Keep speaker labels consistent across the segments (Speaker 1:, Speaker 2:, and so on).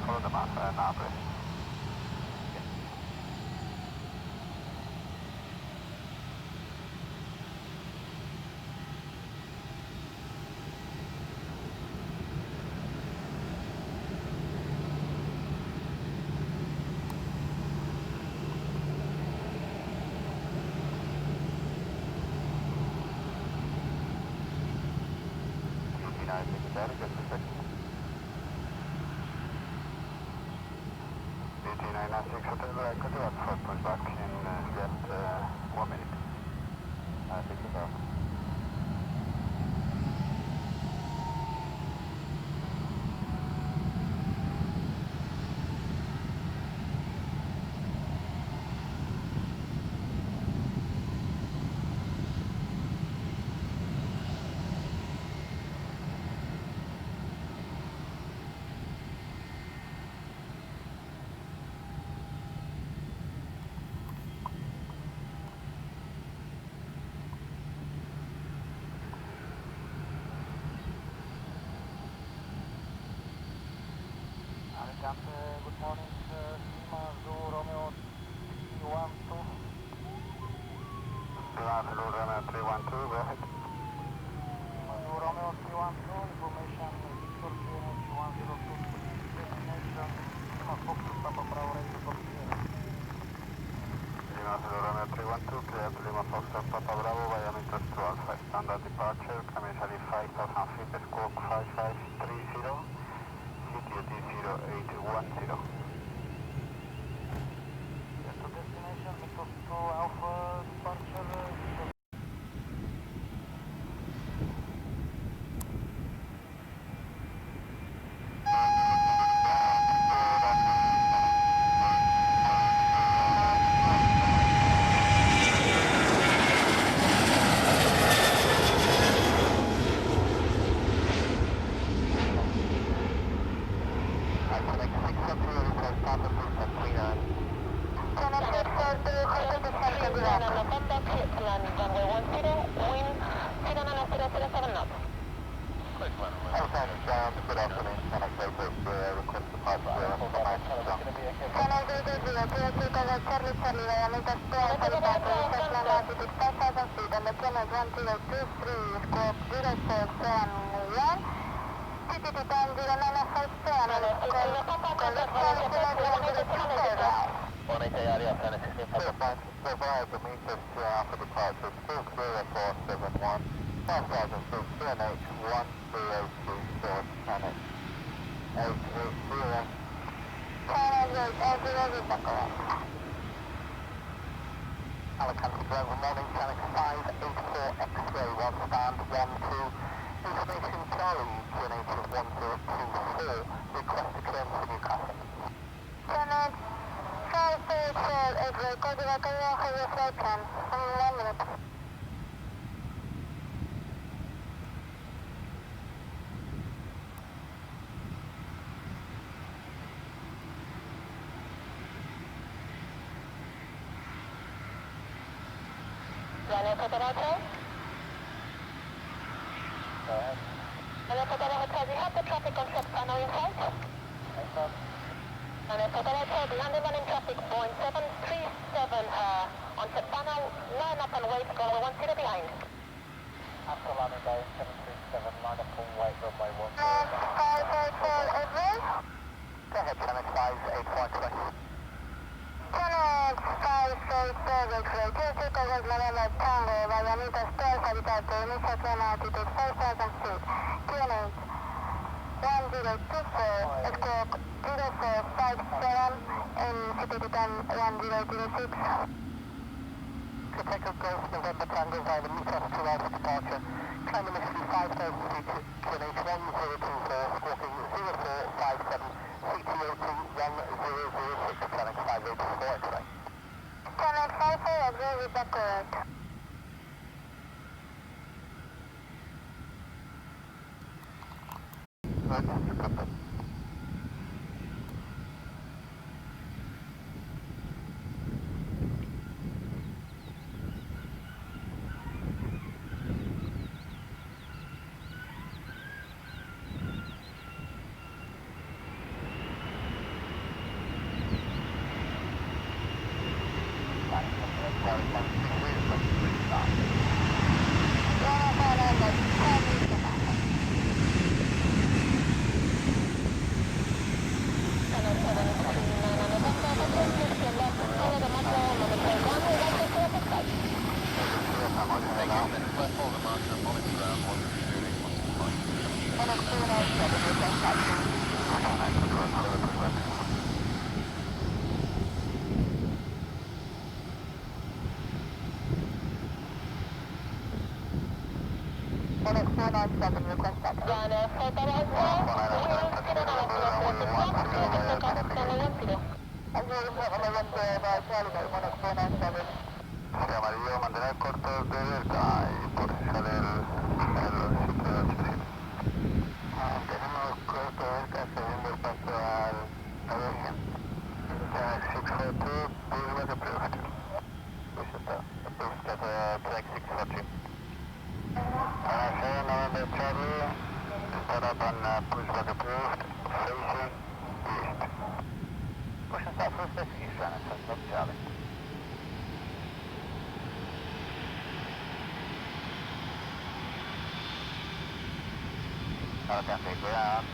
Speaker 1: Follow the map now, please. Back in just 1 minute. Takeoff. Alicante, good morning, Lima, Zulu Romeo 312. Zulu Romeo 312, go ahead. Lima, Zulu Romeo 312, information Victor QNH 102, destination Lima Foxtrot Papa Bravo Radio for Sierra. Lima, Zulu Romeo 312, clear to Lima Foxtrot Papa Bravo via meters to Alpha, standard departure, commercially 5,000 feet, squawk 5530. CTOT 0810. Yes, to destination, Victor 2 Alpha departure. Alicante, good morning, Channel 584 X-ray, 1 stand, 12, information Charlie, QNH 1024, request to clearance for Newcastle. Channel 584 X-ray, code to Vacaria, have your flight plan, 1 minute. Operator? Go ahead. Operator, we have the traffic on set panel in sight. Operator, landing running traffic Boeing 737 on set panel, line up and wait, go 10 behind. After landing Boeing 737, line up and wait, runway 10. 584 Everett? Go ahead, Channel 584 Channel 584 X-ray, 2 covers November Tango, via meters 12 Habitate, initial climb altitude 5,000 feet, QNH 1024, squawk 0457, and CTT time 1006. Takeoff Golf November Tango via the meters 2 Alpha departure, climb initially 5,000 feet, QNH 1024, squawking 0457, CTOT 1006, Channel 584 X-ray. Channel 54, agree with the correct.
Speaker 2: Amarillo, mantener cortos de delta y por si sale el 787. Tenemos corto de delta cediendo el paso al Boeing. 642, please was approved. We should approved at track 642. 7 November Charlie, start up on push was approved, facing east. Push and start for facing east, Ryan, that's Charlie. Alicante, ground,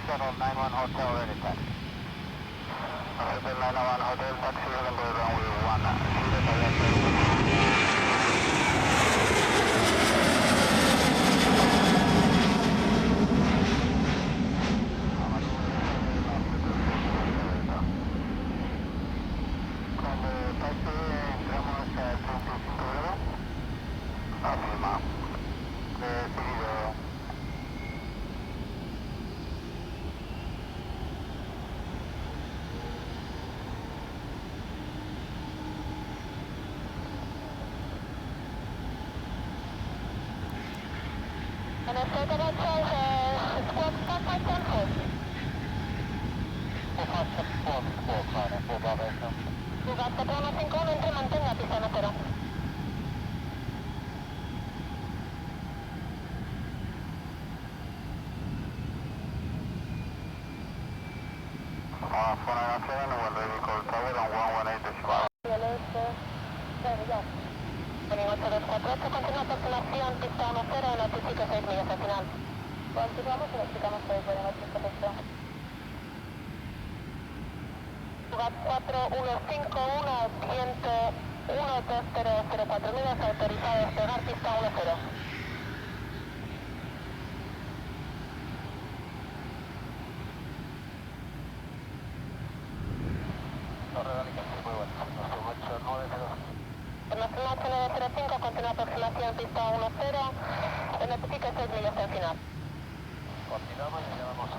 Speaker 2: Shuttle 91 Hotel, ready taxi. Shuttle 91 Hotel, taxi, November runway 10,
Speaker 1: And if they're going to try squad 5574.
Speaker 2: 4574, Clara, 4 Bravo,
Speaker 1: Lugar 4151, entre mantenga pista en acero. Boeing 8248, continúa aproximación, pista 10, notifica 6 millas al final. Continuamos y notificamos 6, Boeing 8248. Lugar 4151, viento 12004 millas, autorizado a despegar, pista 10. Internacional 905, continúa aproximación, pista 10, notifica 6 millas al final.
Speaker 2: Continuamos y llamamos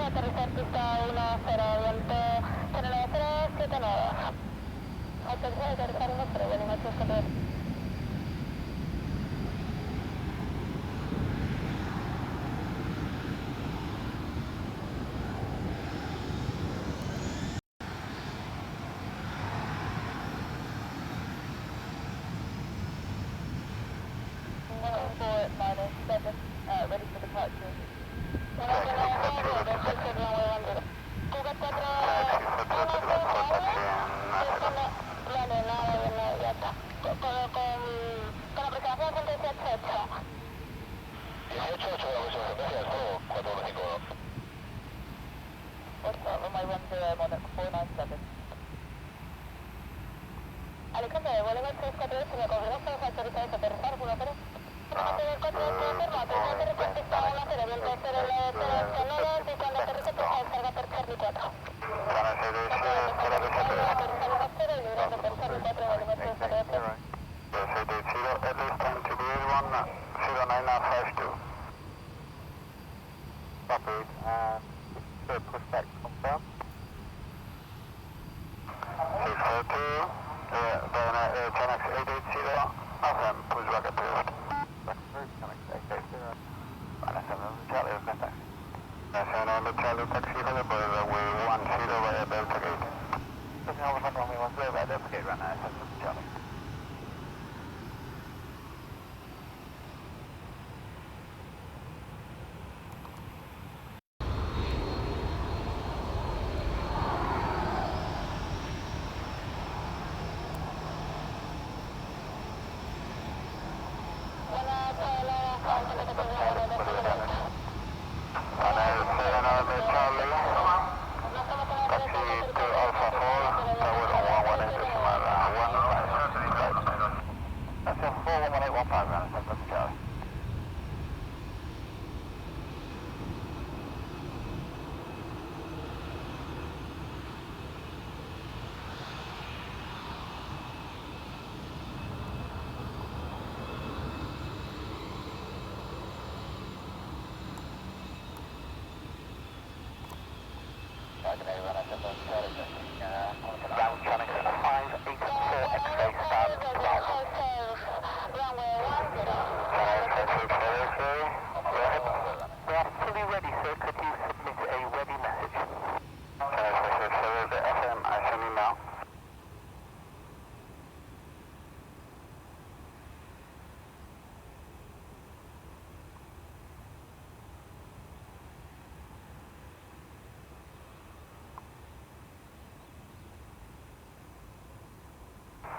Speaker 1: aterrizar pista 10, viento general 079. Autorizado a aterrizar 10, Boeing 8248. Ready for departure. Con aplicación 118.
Speaker 2: 18, gracias, 415.
Speaker 1: Runway 10, Monarch 497. Alicante, Boeing 8248, me confirmó que los autorizados a aterrizar 10. Mantener 4 aterrizar pista 10, viento 089 y cuando aterrice pista descarga per Charlie 4.
Speaker 2: Copied, pushback confirmed. 642, Channel 880, awesome, pushback approved. Back approved, Channel 880. Vale, 7 Charlie, contact. 7 Charlie, taxi, runway 10 via Delta Gate. Pushing over runway 10 via Delta Gate. EI-LNA, Shuttle.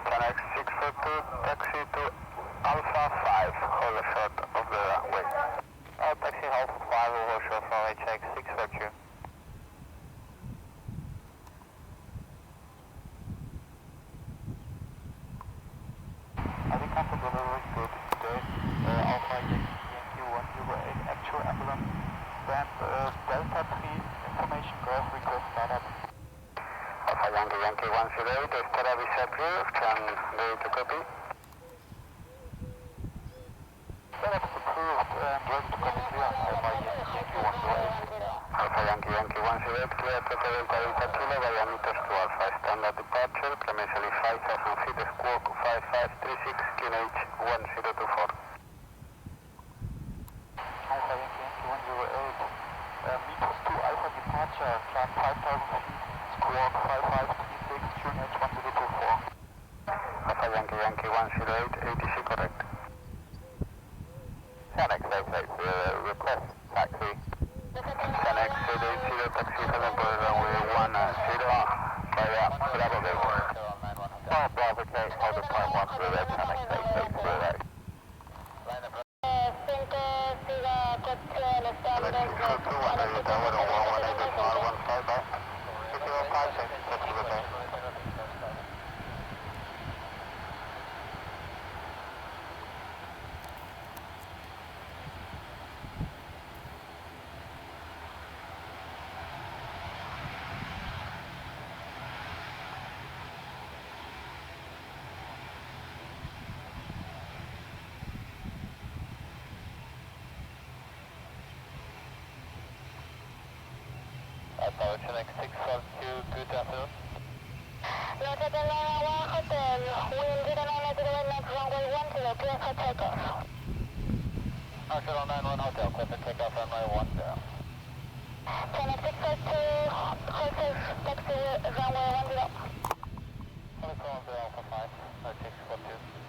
Speaker 2: Connect 642, taxi to Alpha 5, hold short of the runway. Taxi Alpha 5, hold short for a check 642. Alicante delivery good today. Alpha Yankee 108, actual ambulance. Stand Delta 3, information graph request startup. Alpha Yankee 108, the startup is approved, and ready to copy. Startup is approved and ready to copy clear. Alpha Yankee 108. Alpha Yankee 108, clear to Delta Delta Kilo via meters to Alpha. Standard departure, premissly 5,000 feet, squawk 5536, QNH 1024. Alpha Yankee 108, meters to Alpha departure, climb 5,000 feet, squawk 5536, QNH 1024. Alpha Yankee 108, ATC correct. Canex 88, request taxi. Canex 80, taxi 7 for runway 10, via Bravo Gate. Oh, Bravo Gate, hold the point 1 through there, Canex 88, through there. Tower Connect 642, good afternoon.
Speaker 1: Roger, Delaware 1 Hotel, wind 0909 left runway 10, clear for takeoff.
Speaker 2: Shuttle 91 Hotel, clear for takeoff, runway 10.
Speaker 1: Connect 642, Hotel, taxi runway 10.
Speaker 2: Alpha 5, 642.